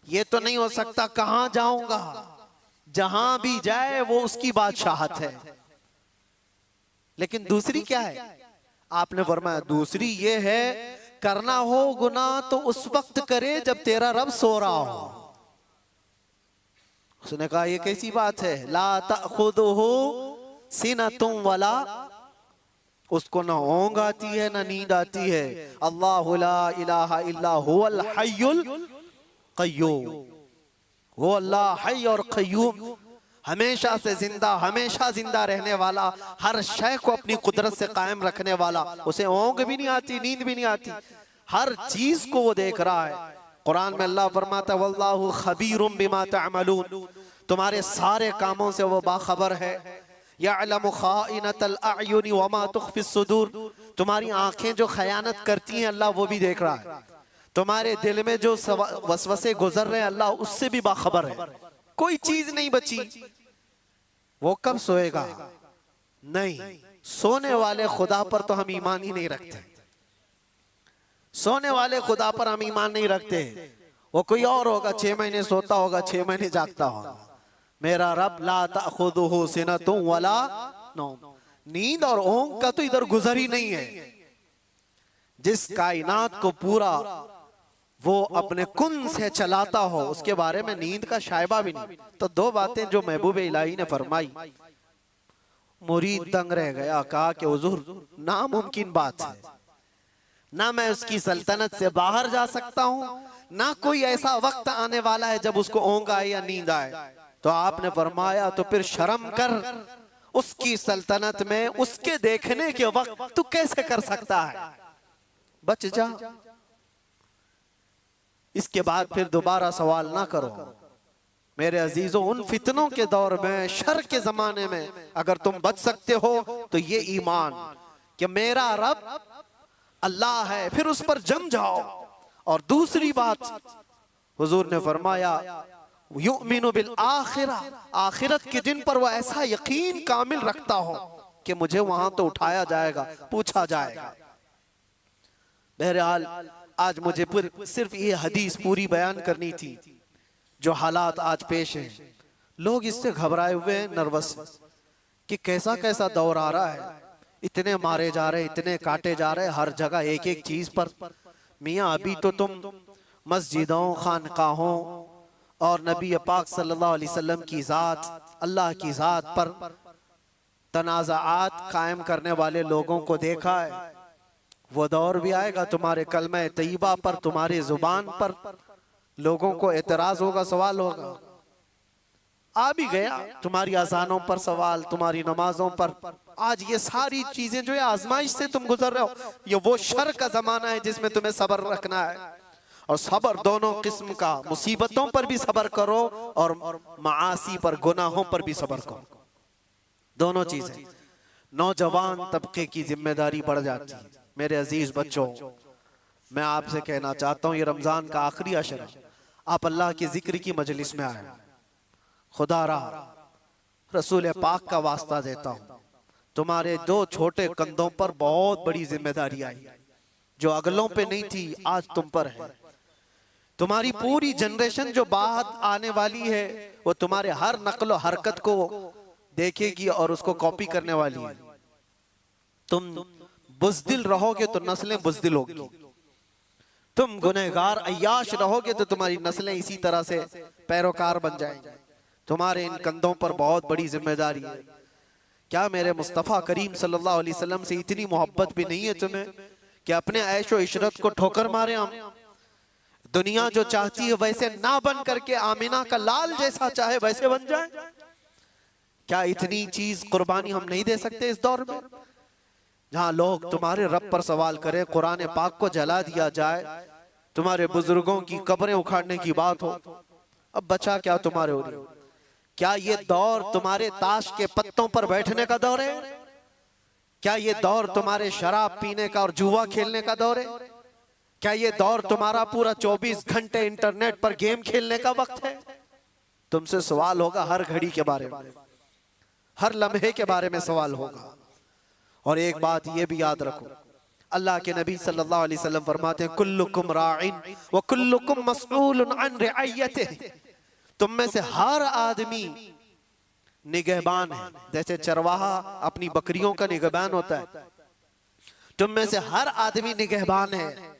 Speaker 1: ये तो नहीं हो सकता, कहां जाऊंगा? जहां भी जाए वो उसकी बादशाहत है। लेकिन दूसरी क्या है? आपने फरमाया दूसरी ये है करना हो गुनाह तो उस वक्त करे जब तेरा रब सो रहा हो। उसने कहा ये कैसी बात है? ला तअखुदुहु सिनतुम वला, उसको ना ऊंघ आती है ना नींद आती है। अल्लाहु ला इलाहा इल्ला हुवल हय्युल क़य्यूम, वो अल्लाह हय और क़य्यूम, हमेशा से जिंदा, हमेशा जिंदा रहने वाला, हर शय को अपनी कुदरत से कायम रखने वाला। उसे ऊंघ भी नहीं आती, नींद भी नहीं आती, हर चीज को वो देख रहा है। कुरान में अल्लाह फरमाता है वल्लाहु खबीरुम बिमा तअमलून, तुम्हारे सारे कामों से वो बाखबर है। यअलमु खाइनतल अयुनि वमा तुख्फिस सुदूर, तुम्हारी आंखें जो खयानत करती हैं अल्लाह वो भी देख रहा है। तुम्हारे दिल में जो वसवसे गुजर रहे हैं अल्लाह उससे भी बाखबर है। कोई चीज नहीं बची। वो कब सोएगा? नहीं, सोने वाले खुदा पर तो हम ईमान ही नहीं रखते। सोने वाले खुदा पर हम ईमान नहीं रखते। वो कोई और होगा, 6 महीने सोता होगा, 6 महीने जागता होगा। मेरा रब ला तअखुदुहु सिनतुम वला नौम, नींद और ऊंघ का तो इधर गुजर ही नहीं है। जिस कायनात को पूरा वो अपने कुन से चलाता हो उसके बारे में नींद का शायबा भी नहीं। तो दो बातें जो महबूब इलाही ने फरमाई, मुरीद दंग रह गया। कहा कि हुजूर नामुमकिन बात है, ना मैं उसकी सल्तनत से बाहर जा सकता हूं, ना कोई ऐसा वक्त आने वाला है जब उसको ऊंघ आए या नींद आए। तो आपने फरमाया तो फिर शर्म कर, उसकी सल्तनत में उसके देखने के वक्त तू कैसे कर सकता है? बच जा। इसके बाद फिर दोबारा सवाल ना करो। मेरे अजीजों, उन फितनों के दौर में, शर के जमाने में अगर तुम बच सकते हो तो ये ईमान कि मेरा रब अल्लाह है, फिर उस पर जम जाओ। और दूसरी बात हुजूर ने फरमाया, युमिनु बिल आखिरा, आखिरत के दिन पर वो ऐसा यकीन कामिल रखता हो कि मुझे वहां तो उठाया जाएगा, पूछा जाएगा। बहरहाल आज मुझे सिर्फ ये हदीस पूरी बयान करनी थी। जो हालात आज पेश हैं, लोग इससे घबराए हुए हैं, नर्वस कि कैसा कैसा दौर आ रहा है, इतने मारे जा रहे, इतने काटे जा रहे, हर जगह एक एक चीज पर। मियाँ अभी तो तुम मस्जिदों, खानकाहों और नबी पाक सल्लल्लाहु अलैहि वसल्लम की ज़ात, अल्लाह की ज़ात पर तनाज़ात कायम करने वाले लोगों को देखा है। वो दौर भी आएगा तुम्हारे कलमे तैयबा पर, तुम्हारी जुबान पर लोगों को एतराज होगा, सवाल होगा। आ भी गया तुम्हारी अजानों पर सवाल, तुम्हारी नमाजों पर। आज ये सारी चीजें जो है आजमाइश से तुम गुजर रहे हो, ये वो शर का जमाना है जिसमें तुम्हें सब्र रखना है। और सब्र दोनों किस्म का, मुसीबतों पर भी सब्र करो और मासी पर, गुनाहों पर भी सब्र करो, दोनों चीजें। नौजवान तबके की जिम्मेदारी बढ़ जाती है। मेरे अजीज बच्चों, मैं आपसे कहना चाहता हूँ, ये रमजान का आखिरी अशर है, आप अल्लाह के जिक्र की मजलिस में आए। खुदा रहा, रसूल पाक का वास्ता देता हूँ, तुम्हारे दो छोटे कंधों पर बहुत बड़ी जिम्मेदारी आई, जो अगलों पे नहीं थी, आज तुम पर है। तुम्हारी पूरी जनरेशन जो बाद आने वाली है, वो तुम्हारे हर नक्ल हरकत को देखेगी और उसको कॉपी करने वाली है। तुम बुज़दिल रहोगे तो नस्लें बुज़दिल होगी, तुम गुनहगार अय्याश रहोगे तो तुम्हारी नस्लें इसी तरह से पैरोकार बन जाएंगी। तुम्हारे इन कंधों पर बहुत बड़ी जिम्मेदारी है। क्या मेरे मुस्तफ़ा करीम सल्लल्लाहु अलैहि वसल्लम से इतनी मोहब्बत भी नहीं है तुम्हें कि अपने ऐशो इशरत को ठोकर मारे हम? दुनिया जो चाहती है वैसे ना बन करके आमिना का लाल जैसा चाहे वैसे बन जाए। क्या इतनी चीज कुर्बानी हम नहीं दे सकते इस दौर में, जहां लोग तुम्हारे रब पर सवाल करें, कुरान पाक को जला दिया जाए, तुम्हारे बुजुर्गों की कब्रें उखाड़ने की बात हो? अब बचा क्या तुम्हारे हो रही? क्या ये दौर तुम्हारे ताश के पत्तों पर बैठने का दौर है? क्या ये दौर तुम्हारे शराब पीने का और जुआ खेलने का दौर है? क्या ये दौर तुम्हारा पूरा 24 घंटे इंटरनेट पर गेम खेलने का वक्त है? तुमसे सवाल होगा हर घड़ी के बारे में, हर लम्हे के बारे में सवाल होगा। और एक बात ये भी याद रखो, अल्लाह के नबी सल्लल्लाहु अलैहि वसल्लम फरमाते हैं, कुल्लुकुम राइन व कुल्लुकुम मसऊलुन अन रिअयतिहि। तुम में से हर आदमी निगहबान है, जैसे चरवाहा अपनी बकरियों का निगहबान होता है। तुम में से हर आदमी निगहबान है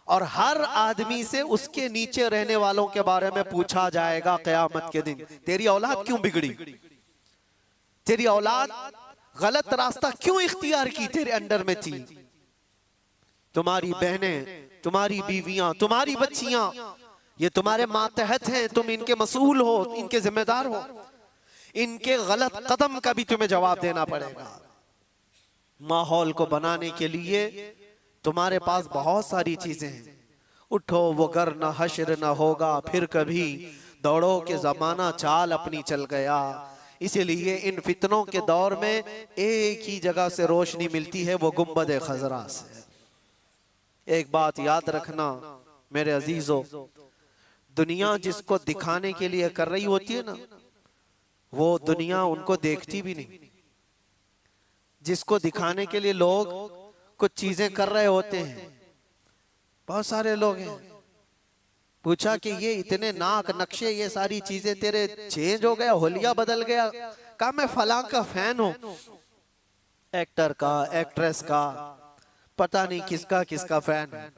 Speaker 1: और हर आदमी से उसके नीचे रहने वालों के बारे में पूछा जाएगा क़यामत के दिन। तेरी औलाद क्यों बिगड़ी? तेरी औलाद गलत रास्ता क्यों इख्तियार की तेरे अंडर में थी? तुम्हारी बहनें, तुम्हारी बीवियां, तुम्हारी बच्चियां, ये तुम्हारे मातहत हैं, तुम इनके मसूल हो, इनके जिम्मेदार हो। इनके गलत कदम का भी तुम्हें जवाब देना पड़ेगा। माहौल को बनाने के लिए तुम्हारे पास बहुत सारी चीजें हैं। उठो वो गर न हश्र न होगा फिर कभी, दौड़ो के जमाना चाल अपनी चल गया। इसीलिए इन फितनों के दौर में एक ही जगह से रोशनी मिलती है, वो गुंबद खजरा से। एक बात याद रखना मेरे अजीजों, दुनिया जिसको दिखाने के लिए कर रही होती है ना, वो दुनिया उनको देखती भी नहीं। जिसको दिखाने के लिए लोग कुछ चीजें कर रहे होते हैं, बहुत सारे लोग हैं, पूछा कि ये इतने नाक नक्शे, ये सारी चीजें तेरे चेंज हो गया, होलिया बदल गया? कहा मैं फलां का फैन हूं, एक्टर का, एक्ट्रेस का, पता नहीं किसका किसका फैन है,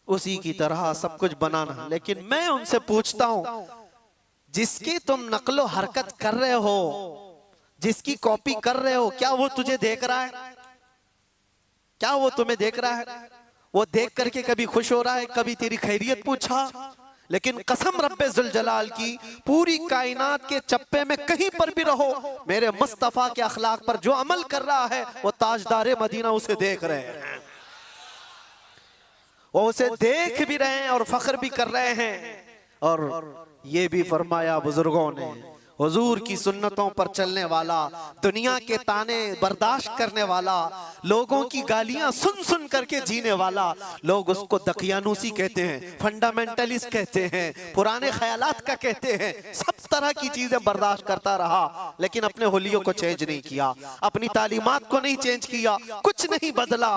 Speaker 1: उसी की तरह सब कुछ बनाना। लेकिन मैं उनसे पूछता हूं, जिसकी तुम नकलो हरकत कर रहे हो, जिसकी कॉपी कर रहे हो, क्या वो तुझे देख रहा है? क्या वो तुम्हें देख रहा है? वो देख करके कभी खुश हो रहा है? कभी तेरी खैरियत पूछा? लेकिन कसम रब्बे जुल जलाल की, पूरी कायनात के चप्पे में कहीं पर भी रहो, मेरे मुस्तफा के अखलाक पर जो अमल कर रहा है, वो ताजदारे मदीना उसे देख रहे हैं, वो उसे देख भी रहे हैं और फख्र भी कर रहे हैं। और ये भी फरमाया बुजुर्गों ने, हुजूर की सुन्नतों पर चलने वाला, दुनिया के ताने बर्दाश्त करने वाला, लोगों की गालियां सुन सुन करके जीने वाला, लोग उसको दकियानूसी कहते हैं, फंडामेंटलिस्ट कहते हैं, पुराने ख्यालात का कहते हैं, सब तरह की चीजें बर्दाश्त करता रहा, लेकिन अपने हुलियों को चेंज नहीं किया, अपनी तालीमात को नहीं चेंज किया, कुछ नहीं बदला।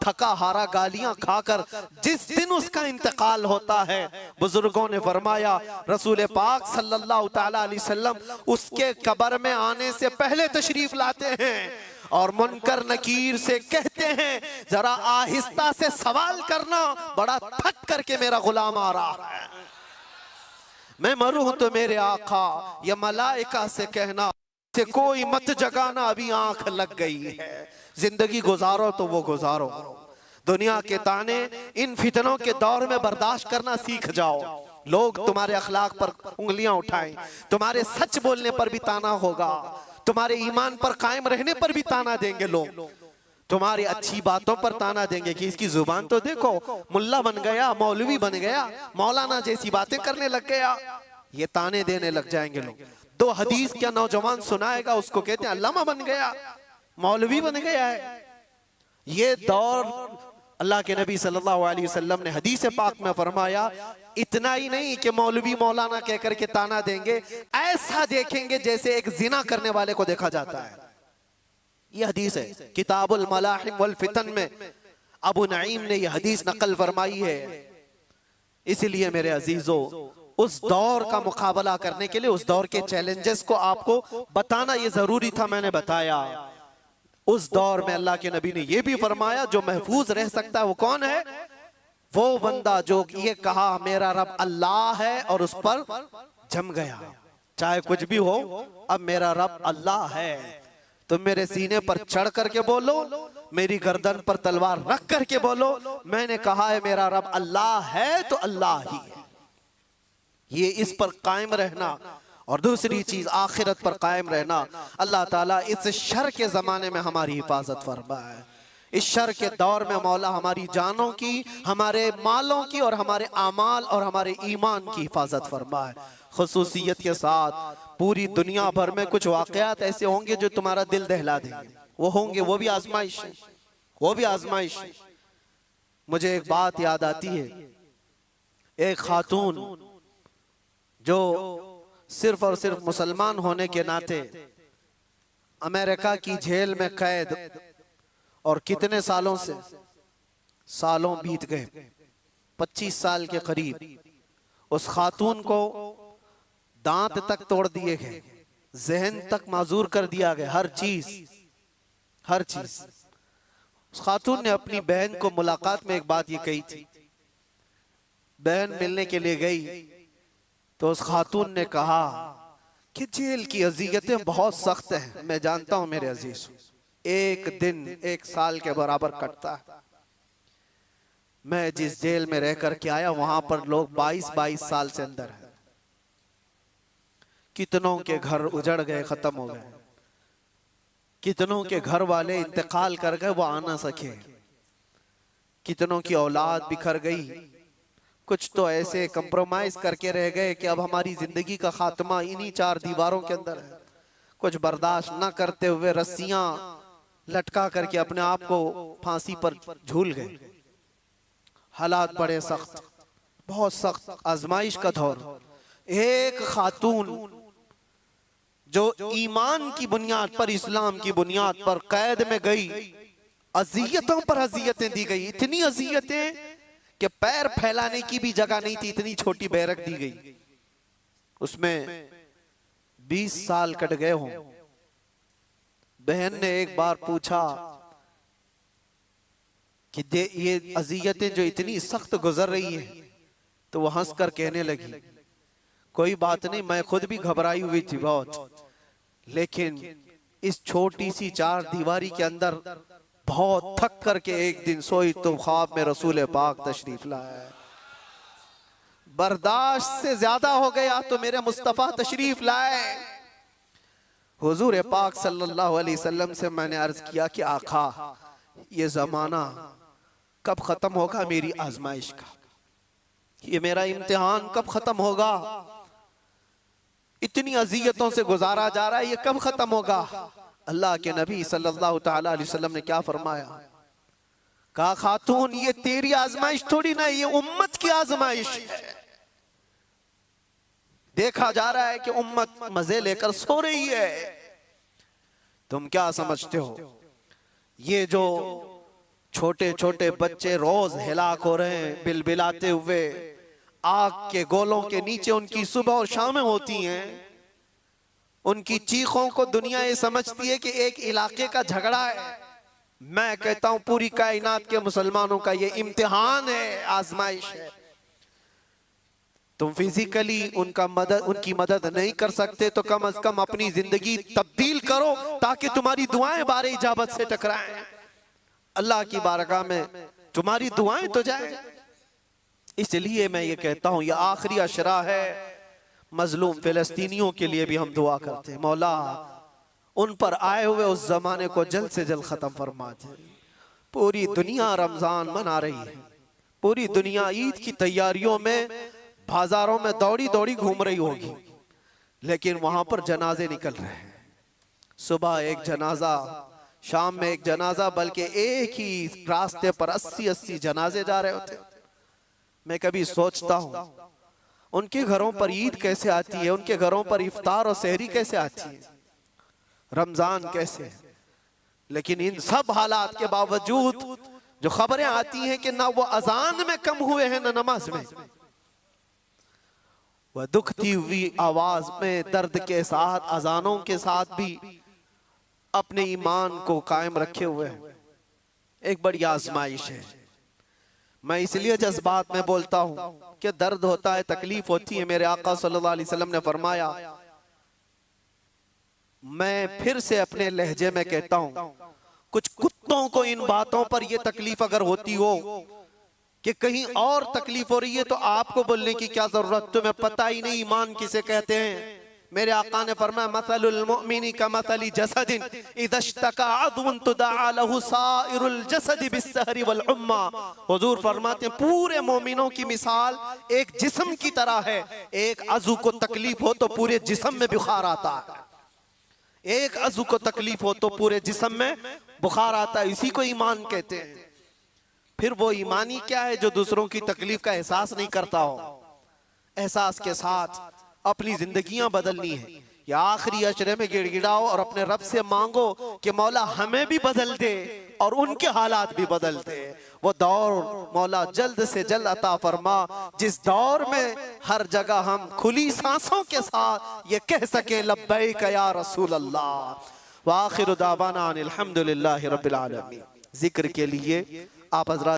Speaker 1: थका हारा गालियां खाकर जिस दिन उसका इंतकाल होता है, बुजुर्गों ने फरमाया रसूल पाक सल्लल्लाहु तआला अलैहि वसल्लम उसके कब्र में आने से पहले तशरीफ लाते हैं और मुनकर नकीर से कहते हैं, जरा आहिस्ता से सवाल करना, बड़ा थक करके मेरा गुलाम आ रहा है, मैं मरूं तो मेरे आका या मलाइका से कहना से कोई मत जगाना, अभी आंख लग गई है, जिंदगी गुजारो तो वो गुजारो, दुनिया के ताने इन फितनों के दौर में बर्दाश्त करना सीख जाओ। लोग तुम्हारे अखलाक पर उंगलियां उठाएं, तुम्हारे सच बोलने पर भी ताना होगा, तुम्हारे ईमान पर कायम रहने पर भी ताना देंगे लोग, तुम्हारी अच्छी बातों पर ताना देंगे कि इसकी जुबान तो देखो, मुल्ला बन गया, मौलवी बन गया, मौलाना जैसी बातें करने लग गया, ये ताने देने लग जाएंगे लोग। दो हदीस क्या नौजवान सुनाएगा, उसको कहते हैं अल्लामा बन गया, मौलवी बन गया है। ये दौर अल्लाह के नबी सल्लल्लाहु अलैहि वसल्लम ने हदीस पाक में फरमाया, इतना ही नहीं कि मौलवी मौलाना कहकर के ताना देंगे, ऐसा देखेंगे जैसे एक जिना करने वाले को देखा जाता है। ये हदीस है किताबुल मलाहिम वल फितन में, अबू नईम ने यह हदीस नकल फरमाई है। इसलिए मेरे अजीजों, उस दौर का मुकाबला करने के लिए, उस दौर के चैलेंजेस को आपको बताना ये जरूरी था, मैंने बताया। उस दौर में अल्लाह के नबी ने यह भी फरमाया, जो महफूज रह सकता है वो कौन है? वो बंदा जो ये कहा मेरा रब अल्लाह है और उस पर जम गया, चाहे कुछ भी हो, अब मेरा रब अल्लाह है, तुम मेरे सीने पर चढ़ करके बोलो, मेरी गर्दन पर तलवार रख करके बोलो, मैंने कहा है मेरा रब अल्लाह है तो अल्लाह ही है। ये इस पर कायम रहना, और दूसरी चीज आखिरत पर कायम रहना। अल्लाह ताला इस शर के जमाने में हमारी हिफाजत फरमाए, इस शर के दौर में मौला हमारी जानों की, हमारे मालों की और हमारे आमाल और हमारे ईमान की हिफाजत फरमाए। खुसूसियत के साथ पूरी दुनिया भर में कुछ वाकयात ऐसे होंगे जो तुम्हारा दिल दहला देंगे, वो होंगे, वो भी आजमाइश है, वो भी आजमाइश है। मुझे एक बात याद आती है, एक खातून जो सिर्फ और सिर्फ मुसलमान होने के नाते अमेरिका की जेल में कैद, और कितने सालों से, सालों बीत गए, 25 साल के करीब, उस खातून को दांत तक तोड़ दिए गए, जहन तक माजूर कर दिया गया, हर चीज हर चीज। उस खातून ने अपनी बहन को मुलाकात में एक बात ये कही थी, बहन मिलने के लिए गई तो उस खातून ने कहा कि जेल की अजियतें बहुत सख्त हैं, मैं जानता हूं मेरे अजीज, एक दिन 1 साल के बराबर कटता है। मैं जिस जेल में रह करके आया वहां पर लोग 22-22 साल से अंदर है, कितनों के घर उजड़ गए, खत्म हो गए, कितनों के घर वाले इंतकाल कर गए, वो आ ना सके, कितनों की औलाद बिखर गई, कुछ तो ऐसे कंप्रोमाइज करके रह गए कि अब हमारी जिंदगी का खात्मा इन्हीं 4 दीवारों के अंदर है। कुछ बर्दाश्त न करते हुए रस्सियां लटका करके अपने आप को फांसी पर झूल गए। हालात बड़े सख्त, बहुत सख्त आजमाइश का दौर। एक खातून जो ईमान की बुनियाद पर, इस्लाम की बुनियाद पर कैद में गई, अजियतों पर अजियतें दी गई, इतनी अजियतें कि पैर फैलाने की भी जगह नहीं थी, इतनी छोटी बैरक दी गई, उसमें 20 साल कट गए हों। बहन ने एक बार पूछा कि ये अजियतें जो इतनी सख्त गुजर रही है, तो वो हंस कर कहने लगी, कोई बात नहीं, मैं खुद भी घबराई हुई थी बहुत, लेकिन इस छोटी सी 4 दीवारी के अंदर बहुत थक करके एक दिन सोई तो ख्वाब में रसूल पाक तशरीफ लाया, बर्दाश्त से ज्यादा हो गया तो मेरे मुस्तफा तशरीफ लाए। हुजूर पाक सल्लल्लाहु अलैहि वसल्लम से मैंने अर्ज किया कि आका, ये जमाना कब खत्म होगा मेरी आजमाइश का? ये मेरा इम्तिहान कब खत्म होगा, इतनी अजियतों से गुजारा जा रहा है, ये कब खत्म होगा। अल्लाह के नबी सल्लल्लाहु ताला अलैहि वसल्लम ने क्या फरमाया, कहा खातून ये तेरी आजमाइश थोड़ी ना, ये उम्मत की आजमाइश है। देखा जा रहा है कि उम्मत मजे लेकर सो रही है। तुम क्या समझते हो, ये जो छोटे छोटे बच्चे रोज हिलाक हो रहे हैं बिलबिलाते हुए, आग के गोलों के नीचे उनकी सुबह और शामें होती हैं, उनकी चीखों को दुनिया ये समझती है कि एक इलाके का झगड़ा है। मैं कहता हूं पूरी कायनात के मुसलमानों का ये इम्तिहान है, आजमाइश है। तुम फिजिकली उनकी मदद नहीं कर सकते तो कम से कम अपनी जिंदगी तब्दील करो ताकि तुम्हारी दुआएं बारे इजाबत से टकराएं, अल्लाह की बारगाह में तुम्हारी दुआएं तो जाए। इसलिए मैं ये कहता हूं, ये आखिरी अशरा है, मजलूम फिलिस्तीनियों के लिए भी हम दुआ करते हैं, मौला उन पर आए हुए उस जमाने को जल्द से जल्द खत्म फरमा दे। पूरी दुनिया रमजान मना रही है, पूरी दुनिया ईद की तैयारियों में बाजारों में दौड़ी दौड़ी घूम रही होगी, लेकिन वहां पर जनाजे निकल रहे हैं। सुबह एक जनाजा, शाम में एक जनाजा, बल्कि एक ही रास्ते पर 80-80 जनाजे जा रहे होते। मैं कभी सोचता हूं उनके घरों पर ईद कैसे आती है, उनके घरों पर इफ्तार और सहरी कैसे आती है, रमजान कैसे। लेकिन इन सब हालात के बावजूद जो खबरें आती हैं कि ना वो अजान में कम हुए हैं ना नमाज में, वह दुखती हुई आवाज में दर्द के साथ अजानों के साथ भी अपने ईमान को कायम रखे हुए हैं। एक बड़ी आजमाइश है। मैं इसलिए जज्बात में बोलता हूं कि दर्द होता है, तकलीफ होती है। मेरे आका सल्लल्लाहु अलैहि वसल्लम ने फरमाया, मैं फिर से अपने लहजे में कहता हूं, कुछ कुत्तों को इन बातों पर यह तकलीफ अगर होती हो कि कहीं और तकलीफ हो रही है तो आपको बोलने की क्या जरूरत, तुम्हें पता ही नहीं ईमान किसे कहते हैं। मेरे आका ने फरमाया, मसलुल मुमिनी का मसली जसदिन इज़ा इश्तका अदुन तुदआ लहु साइरुल जसदि बिस्सहरी वल उम्मा। हुजूर फरमाते हैं पूरे मोमिनों की मिसाल एक जिस्म की तरह है। एक अज़ू को तकलीफ हो तो पूरे जिस्म में बुखार आता है, एक अज़ू को तकलीफ हो तो पूरे जिस्म में बुखार आता है। इसी को ईमान कहते हैं। फिर वो ईमानी क्या है जो दूसरों की तकलीफ का एहसास नहीं करता हो। एहसास के साथ अपनी जिंदगियां बदलनी है। या आखिरी अशरे में गिड़गिड़ाओ और अपने रब से मांगो कि मौला हमें भी बदल दे और उनके हालात भी बदल दे। वो दौर मौला जल्द से जल्द अता फरमा जिस दौर में हर जगह हम खुली सांसों के साथ ये कह सके लब्बैक या रसूल अल्लाह। व आखिरु दावाना अनिल हम्दुलिल्लाहि रब्बिल आलमीन। जिक्र के लिए आप हजरात